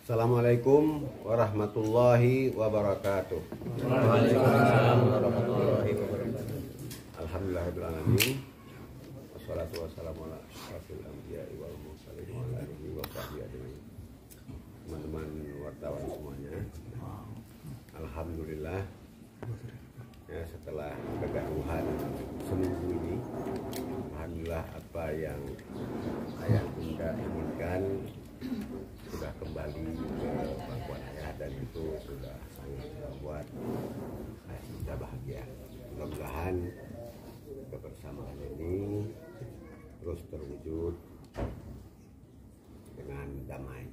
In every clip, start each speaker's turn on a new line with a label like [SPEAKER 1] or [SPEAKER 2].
[SPEAKER 1] Assalamualaikum warahmatullahi wabarakatuh.
[SPEAKER 2] Waalaikumsalam warahmatullahi wabarakatuh.
[SPEAKER 1] Alhamdulillahirabbil alamin. Wassalatu wassalamu ala asyrofil anbiya'i wal mursalin wa ala alihi wa sahbihi ajmain. Teman-teman wartawan semuanya, alhamdulillah ya, setelah kegaduhan seminggu ini, alhamdulillah apa yang ayah bunda inginkan sudah kembali ke pangkuan ayah, dan itu sudah sangat membuat ayah bunda bahagia. Mudah-mudahan kebersamaan ini terus terwujud dengan damai.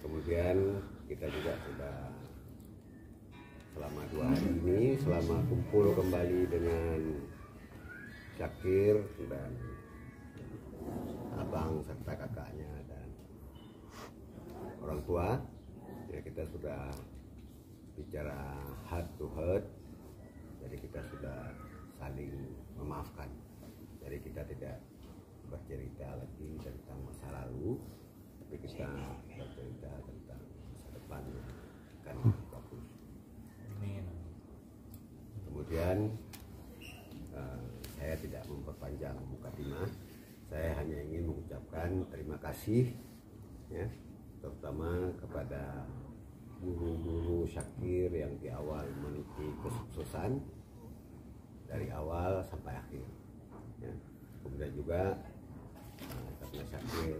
[SPEAKER 1] Kemudian kita juga sudah selama 2 hari ini, selama kumpul kembali dengan Syakir dan abang serta kakaknya dan orang tua, ya kita sudah bicara heart to heart. Jadi kita sudah saling memaafkan. Jadi kita tidak bercerita lagi tentang masa lalu, tapi kita bercerita tentang masa depan yang akan bagus. Kemudian saya tidak memperpanjang mukadimah. Saya hanya ingin mengucapkan terima kasih ya, terutama kepada guru-guru Syakir yang di awal meniti kesuksesan dari awal sampai akhir ya. Kemudian juga karena Syakir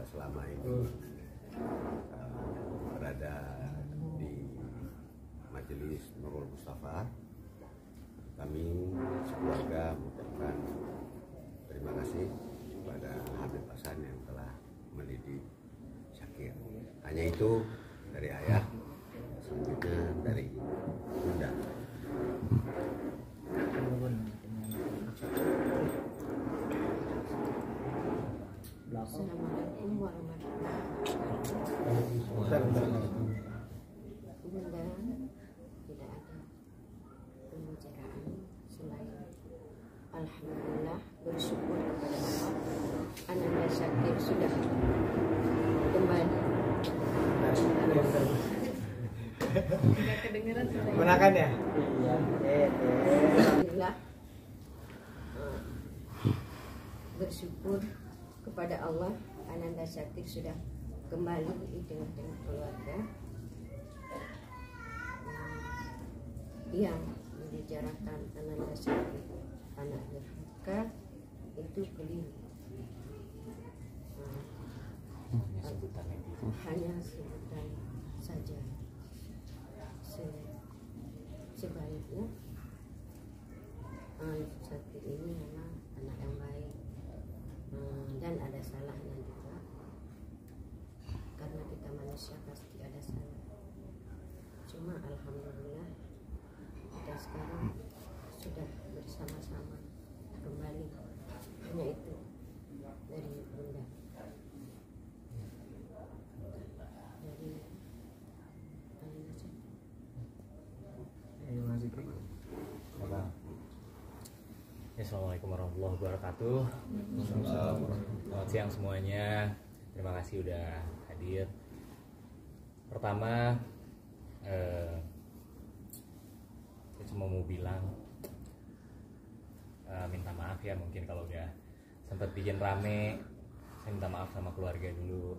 [SPEAKER 1] selama ini berada di Majelis Nurul Mustafa, kami sekeluarga mengucapkan terima kasih kepada Habib Hasan yang telah mendidik Syakir. Hanya itu dari ayah, selanjutnya dari bunda.
[SPEAKER 3] Assalamualaikum warahmatullahi wabarakatuh. Bunda, tidak ada pembicaraan selain alhamdulillah, bersyukur kepada Allah. Ananda Syakir sudah kembali.
[SPEAKER 4] Tidak kedengeran sudah.
[SPEAKER 2] Gunakan ya.
[SPEAKER 3] Alhamdulillah, bersyukur kepada Allah, Ananda Syakir sudah kembali di tengah-tengah keluarga yang membicarakan Ananda Syakir anak durhaka itu keliru. Hanya sebutan saja. Sebaliknya Syakir ini memang anak yang baik, dan ada salahnya juga, karena kita manusia pasti ada salah. Cuma alhamdulillah kita sekarang sudah bersama-sama kembali. Hanya itu dari bunda. Dari
[SPEAKER 5] Assalamualaikum warahmatullahi wabarakatuh. Selamat siang semuanya. Terima kasih udah hadir. Pertama, saya cuma mau bilang minta maaf ya, mungkin kalau udah sempat bikin rame. Saya minta maaf sama keluarga dulu.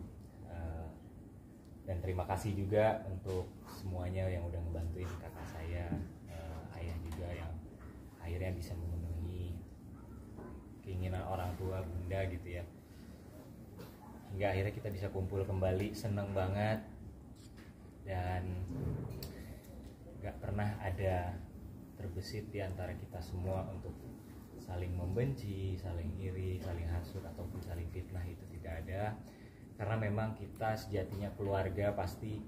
[SPEAKER 5] Dan terima kasih juga untuk semuanya yang udah ngebantuin kakak saya, ayah juga yang akhirnya bisa memenuhi keinginan orang tua bunda gitu ya, hingga akhirnya kita bisa kumpul kembali. Seneng banget, dan gak pernah ada terbesit di antara kita semua untuk saling membenci, saling iri, saling hasut ataupun saling fitnah. Itu tidak ada, karena memang kita sejatinya keluarga pasti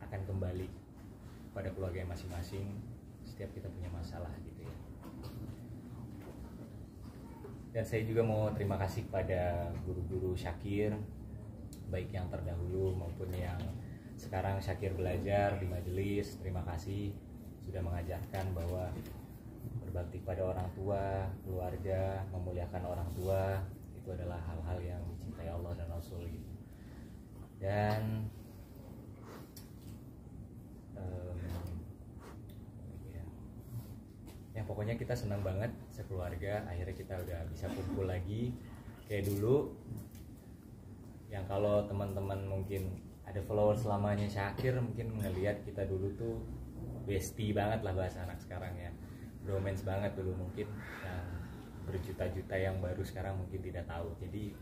[SPEAKER 5] akan kembali pada keluarga masing-masing setiap kita punya masalah gitu ya. Dan saya juga mau terima kasih kepada guru-guru Syakir, baik yang terdahulu maupun yang sekarang Syakir belajar di majelis. Terima kasih sudah mengajarkan bahwa berbakti pada orang tua, keluarga, memuliakan orang tua, itu adalah hal-hal yang dicintai Allah dan Rasul gitu. Dan ya pokoknya kita senang banget sekeluarga, akhirnya kita udah bisa kumpul lagi kayak dulu. Yang kalau teman-teman mungkin ada followers lamanya Syakir mungkin ngelihat kita dulu tuh bestie banget lah bahasa anak sekarang ya, bromance banget dulu mungkin, yang berjuta-juta yang baru sekarang mungkin tidak tahu. Jadi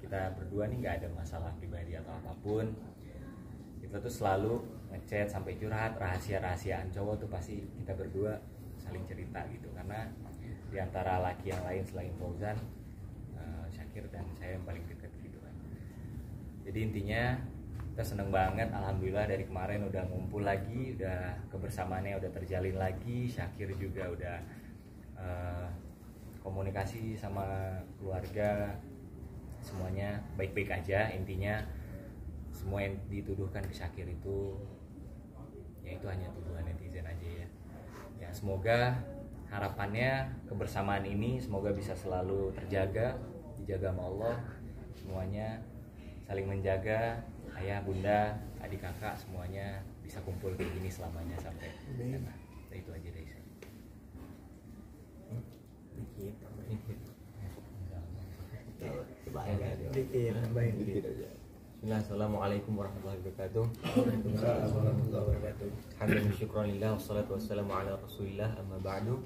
[SPEAKER 5] kita berdua nih nggak ada masalah pribadi atau apapun, kita tuh selalu ngechat sampai curhat, rahasia-rahasiaan cowok tuh pasti kita berdua saling cerita gitu, karena diantara laki yang lain selain Fauzan, Syakir dan saya yang paling dekat gitu kan. Jadi intinya kita seneng banget, alhamdulillah dari kemarin udah ngumpul lagi, udah kebersamaannya udah terjalin lagi. Syakir juga udah komunikasi sama keluarga, semuanya baik-baik aja. Intinya semua yang dituduhkan ke Syakir itu ya itu hanya tuduhan netizen aja ya. Ya semoga harapannya kebersamaan ini semoga bisa selalu terjaga, dijaga sama Allah, semuanya saling menjaga, ayah, bunda, adik kakak semuanya bisa kumpul kayak gini selamanya sampai sana. Itu aja deh.
[SPEAKER 2] Assalamualaikum warahmatullahi wabarakatuh. Alhamdulillah, syukurillah, wassalatu wassalamu ala rasulillah, amma ba'du.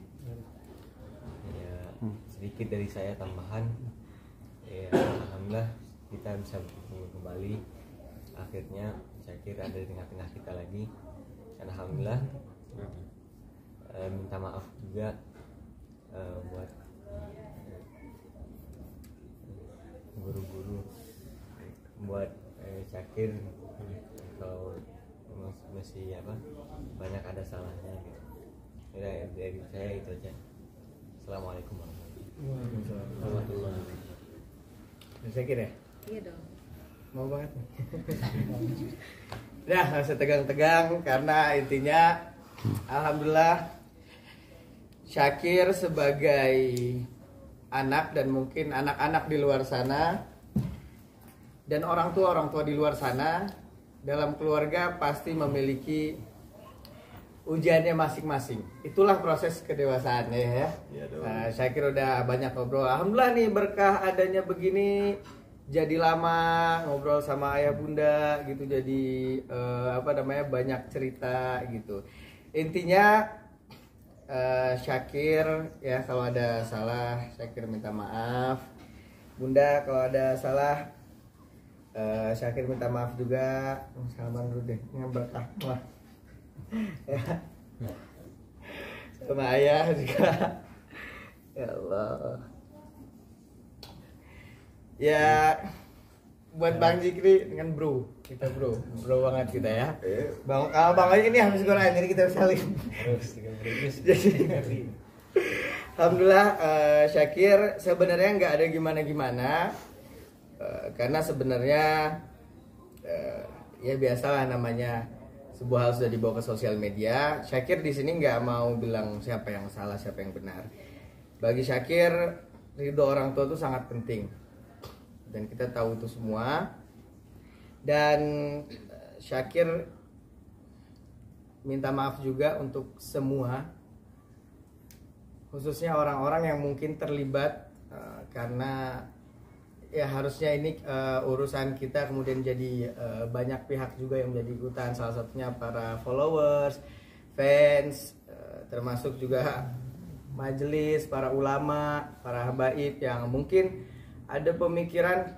[SPEAKER 2] Ya, sedikit dari saya tambahan. Ya, alhamdulillah kita bisa bertemu kembali. Akhirnya Syakir ada di tengah-tengah kita lagi. Alhamdulillah. Minta maaf juga buat guru-guru, buat Syakir kalau masih banyak ada salahnya gitu. Ya, dari saya itu aja. Assalamualaikum warahmatullahi wabarakatuh.
[SPEAKER 6] Syakir ya?
[SPEAKER 4] Iya dong.
[SPEAKER 6] Mau banget nih. Nah, gak usah tegang-tegang karena intinya alhamdulillah Syakir sebagai anak dan mungkin anak-anak di luar sana dan orang tua di luar sana dalam keluarga pasti memiliki ujiannya masing-masing. Itulah proses kedewasaannya ya. Nah, Syakir udah banyak ngobrol. Alhamdulillah nih berkah adanya begini, jadi lama ngobrol sama ayah bunda gitu, jadi banyak cerita gitu. Intinya Syakir ya, kalau ada salah Syakir minta maaf. Bunda kalau ada salah Syakir minta maaf juga. Salaman dulu deh, ini berkah wah. Ya. Sama ayah juga. Ya Allah. Ya buat Bang Zikri dengan bro, kita bro banget kita ya. Bang Aji ini habis Quran jadi kita saling. Jadi alhamdulillah Syakir sebenarnya nggak ada gimana-gimana. Karena sebenarnya ya biasalah namanya sebuah hal sudah dibawa ke sosial media. Syakir di sini nggak mau bilang siapa yang salah siapa yang benar. Bagi Syakir ridho orang tua itu sangat penting dan kita tahu itu semua. Dan Syakir minta maaf juga untuk semua, khususnya orang-orang yang mungkin terlibat karena ya harusnya ini urusan kita kemudian jadi banyak pihak juga yang menjadi ikutan, salah satunya para followers, fans, termasuk juga majelis, para ulama, para habaib yang mungkin ada pemikiran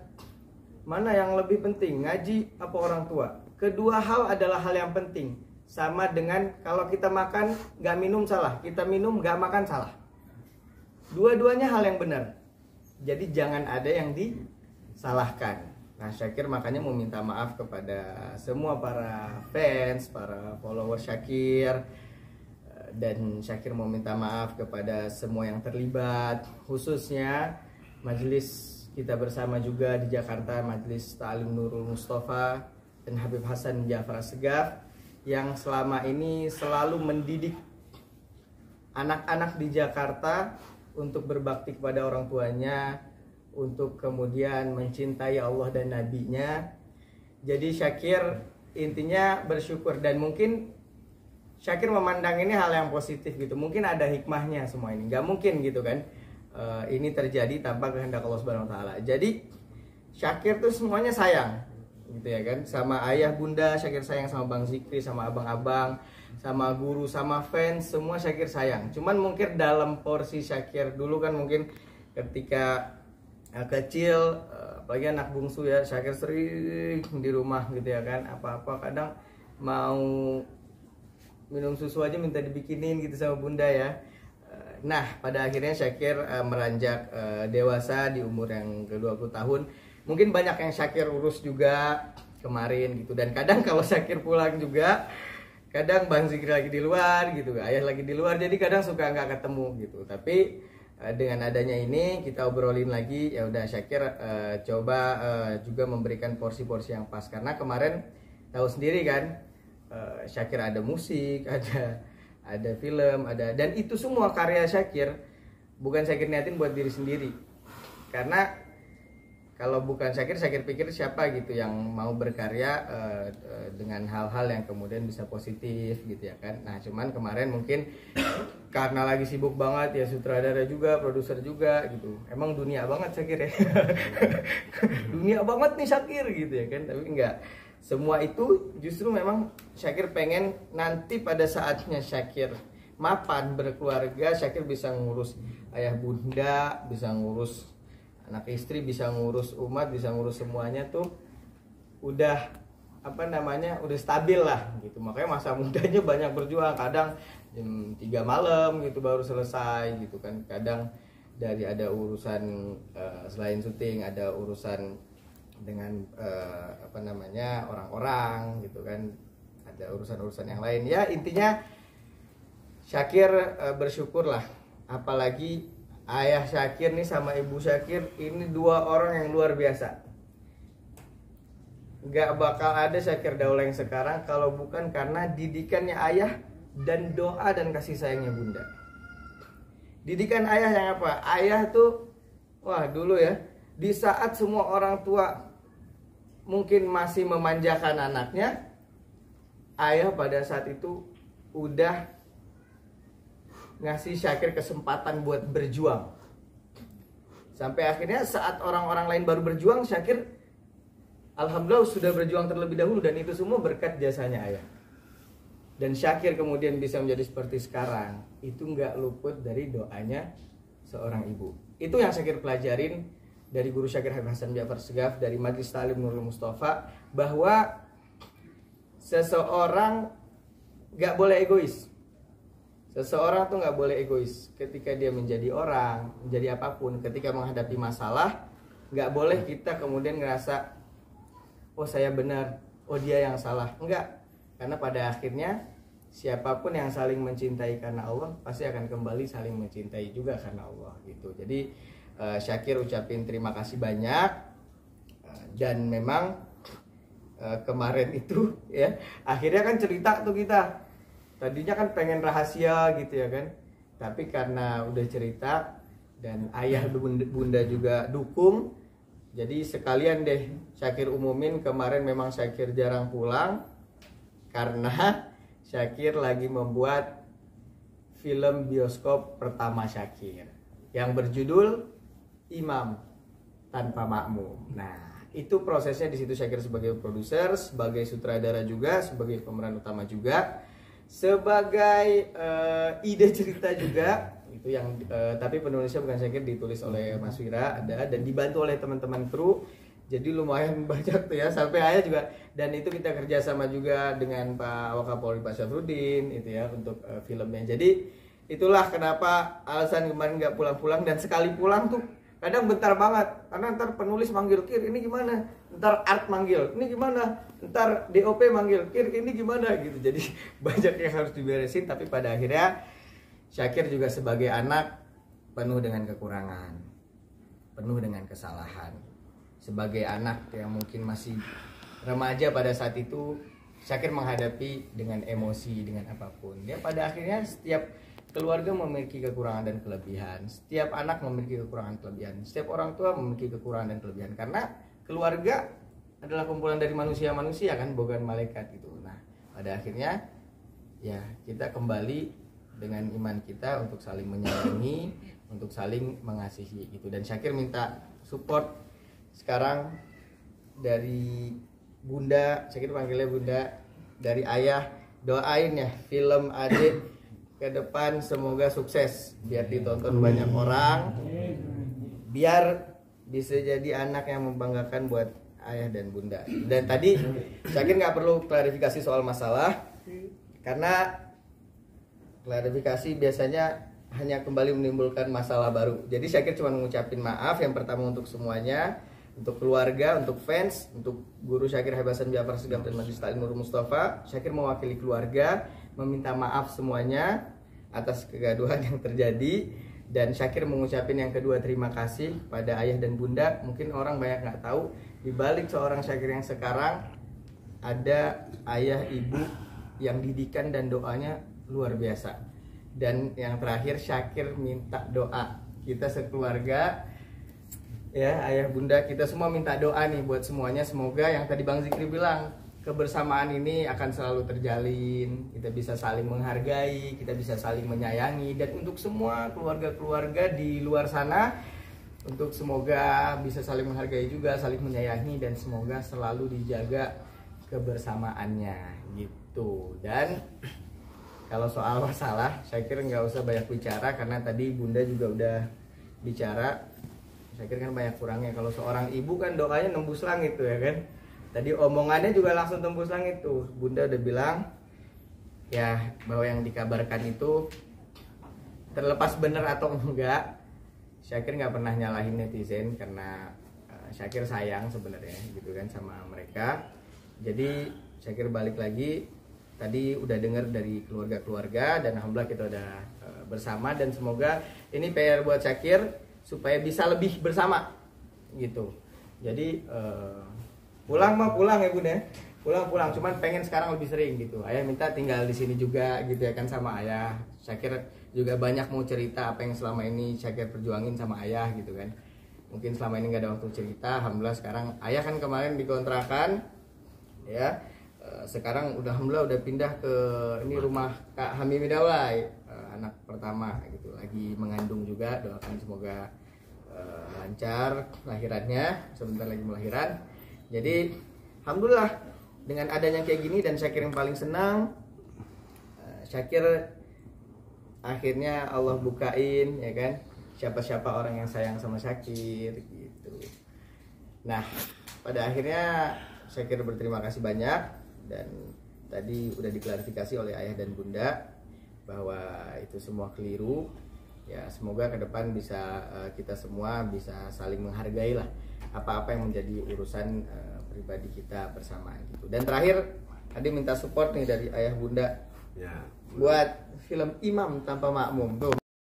[SPEAKER 6] mana yang lebih penting, ngaji apa orang tua. Kedua hal adalah hal yang penting, sama dengan kalau kita makan gak minum salah, kita minum gak makan salah. Dua-duanya hal yang benar. Jadi jangan ada yang disalahkan. Nah, Syakir makanya mau minta maaf kepada semua para fans, para follower Syakir. Dan Syakir mau minta maaf kepada semua yang terlibat, khususnya majelis kita bersama juga di Jakarta, Majelis Ta'lim Nurul Mustafa dan Habib Hasan Ja'far Assegaf, yang selama ini selalu mendidik anak-anak di Jakarta untuk berbakti kepada orang tuanya, untuk kemudian mencintai Allah dan Nabi-Nya. Jadi Syakir intinya bersyukur, dan mungkin Syakir memandang ini hal yang positif gitu. Mungkin ada hikmahnya semua ini. Gak mungkin gitu kan. Ini terjadi tanpa kehendak Allah Subhanahu wa taala. Jadi Syakir tuh semuanya sayang gitu ya kan. Sama ayah bunda Syakir sayang, sama Bang Zikri, sama abang-abang, sama guru, sama fans, semua Syakir sayang. Cuman mungkin dalam porsi Syakir dulu kan, mungkin ketika kecil, apalagi anak bungsu ya, Syakir sering di rumah gitu ya kan, apa-apa kadang mau minum susu aja minta dibikinin gitu sama bunda ya. Nah pada akhirnya Syakir meranjak dewasa di umur yang ke-20 tahun. Mungkin banyak yang Syakir urus juga kemarin gitu. Dan kadang kalau Syakir pulang juga, kadang Bang Zikri lagi di luar gitu, ayah lagi di luar, jadi kadang suka nggak ketemu gitu. Tapi dengan adanya ini kita obrolin lagi, ya udah Syakir coba juga memberikan porsi-porsi yang pas, karena kemarin tahu sendiri kan, Syakir ada musik, ada film, dan itu semua karya Syakir. Bukan Syakir niatin buat diri sendiri, karena kalau bukan Syakir pikir siapa gitu yang mau berkarya dengan hal-hal yang kemudian bisa positif gitu ya kan. Nah cuman kemarin mungkin karena lagi sibuk banget ya, sutradara juga, produser juga gitu. Emang dunia banget Syakir ya. Dunia banget nih Syakir gitu ya kan. Tapi enggak, semua itu justru memang Syakir pengen nanti pada saatnya Syakir mapan berkeluarga, Syakir bisa ngurus ayah bunda, bisa ngurus anak istri, bisa ngurus umat, bisa ngurus semuanya tuh udah udah stabil lah gitu. Makanya masa mudanya banyak berjuang, kadang jam 3 malam gitu baru selesai gitu kan. Kadang dari ada urusan selain syuting, ada urusan dengan orang-orang gitu kan, ada urusan-urusan yang lain. Ya intinya Syakir bersyukur lah, apalagi ayah Syakir nih sama ibu Syakir ini dua orang yang luar biasa. Gak bakal ada Syakir Daula yang sekarang kalau bukan karena didikannya ayah dan doa dan kasih sayangnya bunda. Didikan ayah yang apa? Ayah tuh, wah dulu ya, di saat semua orang tua mungkin masih memanjakan anaknya, ayah pada saat itu udah ngasih Syakir kesempatan buat berjuang. Sampai akhirnya saat orang-orang lain baru berjuang, Syakir alhamdulillah sudah berjuang terlebih dahulu, dan itu semua berkat jasanya ayah. Dan Syakir kemudian bisa menjadi seperti sekarang, itu nggak luput dari doanya seorang ibu. Itu yang Syakir pelajarin dari guru Syakir Habib Hasan Ja'far Segaf, dari Majlis Ta'lim Nurul Mustafa, bahwa seseorang nggak boleh egois. Seseorang tuh nggak boleh egois ketika dia menjadi orang, menjadi apapun. Ketika menghadapi masalah, nggak boleh kita kemudian ngerasa, oh saya benar, oh dia yang salah. Enggak, karena pada akhirnya siapapun yang saling mencintai karena Allah pasti akan kembali saling mencintai juga karena Allah gitu. Jadi Syakir ucapin terima kasih banyak, dan memang kemarin itu ya akhirnya kan cerita tuh kita. Tadinya kan pengen rahasia gitu ya kan, tapi karena udah cerita dan ayah bunda juga dukung, jadi sekalian deh Syakir umumin. Kemarin memang Syakir jarang pulang karena Syakir lagi membuat film bioskop pertama Syakir yang berjudul Imam Tanpa Makmum. Nah itu prosesnya di situ. Syakir sebagai produser, sebagai sutradara juga, sebagai pemeran utama juga, sebagai ide cerita juga itu yang tapi penulisnya bukan Syakir, ditulis oleh Mas Wira ada, dan dibantu oleh teman-teman kru. Jadi lumayan banyak tuh ya, sampai ayah juga. Dan itu kita kerjasama juga dengan Pak Wakapolri Pak Syafruddin itu ya untuk filmnya. Jadi itulah kenapa alasan kemarin nggak pulang-pulang, dan sekali pulang tuh kadang bentar banget, karena ntar penulis manggil, Kir ini gimana, ntar art manggil ini gimana, ntar DOP manggil, Kir ini gimana gitu. Jadi banyak yang harus diberesin. Tapi pada akhirnya Syakir juga sebagai anak penuh dengan kekurangan, penuh dengan kesalahan. Sebagai anak yang mungkin masih remaja pada saat itu, Syakir menghadapi dengan emosi, dengan apapun. Dia pada akhirnya setiap keluarga memiliki kekurangan dan kelebihan. Setiap anak memiliki kekurangan dan kelebihan. Setiap orang tua memiliki kekurangan dan kelebihan. Karena keluarga adalah kumpulan dari manusia-manusia kan, bukan malaikat gitu. Nah, pada akhirnya ya kita kembali dengan iman kita untuk saling menyayangi, untuk saling mengasihi gitu. Dan Syakir minta support sekarang dari Bunda, Syakir panggilnya Bunda, dari Ayah, doain ya film Adik ke depan semoga sukses, biar ditonton banyak orang, biar bisa jadi anak yang membanggakan buat ayah dan bunda. Dan tadi Syakir nggak perlu klarifikasi soal masalah, karena klarifikasi biasanya hanya kembali menimbulkan masalah baru. Jadi Syakir cuma mengucapin maaf yang pertama untuk semuanya, untuk keluarga, untuk fans, untuk guru Syakir Habib Hasan Ja'far Segaf dan Majelis Ta'lim Nurul Mustafa. Syakir mewakili keluarga meminta maaf semuanya atas kegaduhan yang terjadi, dan Syakir mengucapin yang kedua terima kasih pada ayah dan bunda. Mungkin orang banyak nggak tahu di balik seorang Syakir yang sekarang ada ayah ibu yang didikan dan doanya luar biasa. Dan yang terakhir Syakir minta doa kita sekeluarga ya, ayah bunda kita semua minta doa nih buat semuanya, semoga yang tadi Bang Zikri bilang, kebersamaan ini akan selalu terjalin, kita bisa saling menghargai, kita bisa saling menyayangi. Dan untuk semua keluarga-keluarga di luar sana, untuk semoga bisa saling menghargai juga, saling menyayangi, dan semoga selalu dijaga kebersamaannya gitu. Dan kalau soal masalah, Syakir nggak usah banyak bicara karena tadi Bunda juga udah bicara. Syakir kan banyak kurangnya. Kalau seorang ibu kan doanya nembus langit tuh ya kan. Tadi omongannya juga langsung tembus langit tuh. Bunda udah bilang ya bahwa yang dikabarkan itu terlepas benar atau enggak, Syakir nggak pernah nyalahin netizen karena Syakir sayang sebenarnya gitu kan sama mereka. Jadi Syakir balik lagi, tadi udah dengar dari keluarga-keluarga dan alhamdulillah kita udah bersama, dan semoga ini PR buat Syakir supaya bisa lebih bersama gitu. Jadi pulang mah pulang ya Bunda, pulang, cuman pengen sekarang lebih sering gitu. Ayah minta tinggal di sini juga gitu ya kan sama ayah. Syakir juga banyak mau cerita apa yang selama ini Syakir perjuangin sama ayah gitu kan. Mungkin selama ini nggak ada waktu cerita, alhamdulillah sekarang ayah kan kemarin dikontrakan ya. Sekarang udah alhamdulillah udah pindah ke ini rumah Kak Hamimi Dawai, anak pertama gitu, lagi mengandung juga, doakan semoga lancar lahirannya, sebentar lagi melahirkan. Jadi alhamdulillah dengan adanya kayak gini, dan Syakir yang paling senang, Syakir akhirnya Allah bukain ya kan siapa-siapa orang yang sayang sama Syakir gitu. Nah pada akhirnya Syakir berterima kasih banyak, dan tadi udah diklarifikasi oleh ayah dan bunda bahwa itu semua keliru ya. Semoga ke depan bisa kita semua bisa saling menghargai lah apa-apa yang menjadi urusan pribadi kita bersama gitu. Dan terakhir tadi minta support nih dari ayah bunda ya, buat film Imam Tanpa Makmum tuh.